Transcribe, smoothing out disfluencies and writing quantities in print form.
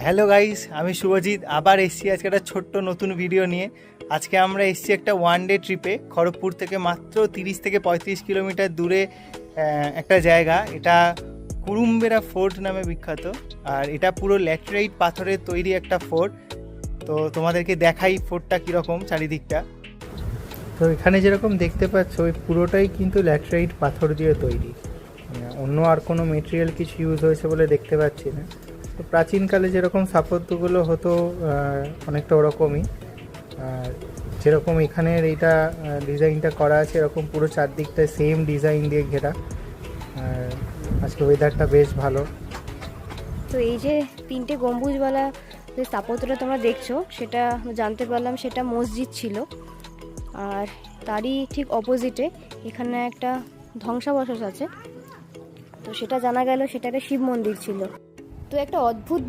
Hello guys, আমি শুভজিৎ আবার এসেছি আজকে একটা ছোট্ট নতুন ভিডিও নিয়ে। আজকে আমরা এসেছি একটা ওয়ান ডে ট্রিপে খড়গপুর থেকে মাত্র 30 থেকে 35 কিলোমিটার দূরে একটা জায়গা। এটা কুরুম্বেরা ফোর্ট নামে বিখ্যাত, আর এটা পুরো ল্যাটেরাইট পাথরের তৈরি একটা ফোর্ট। তো তোমাদেরকে দেখাই ফোর্টটা কীরকম চারিদিকটা। তো এখানে যেরকম দেখতে পাচ্ছ ওই পুরোটাই কিন্তু ল্যাটেরাইট পাথর দিয়ে তৈরি, অন্য আর কোনো মেটেরিয়াল কিছু ইউজ হয়েছে বলে দেখতে পাচ্ছি না। তো প্রাচীনকালে যেরকম স্থাপত্যগুলো হতো অনেকটা ওরকমই, আর যেরকম এখানের এইটা ডিজাইনটা করা আছে এরকম পুরো চারদিকটা সেম ডিজাইন দিয়ে ঘেরা। আর আজকে ওয়েদারটা বেশ ভালো। তো এই যে তিনটে গম্বুজওয়ালা যে স্থাপত্যটা তোমরা দেখছো, সেটা জানতে পারলাম সেটা মসজিদ ছিল। আর তারই ঠিক অপোজিটে এখানে একটা ধ্বংসাবশেষ আছে, তো সেটা জানা গেল সেটা একটা শিব মন্দির ছিল। তো একটা অদ্ভুত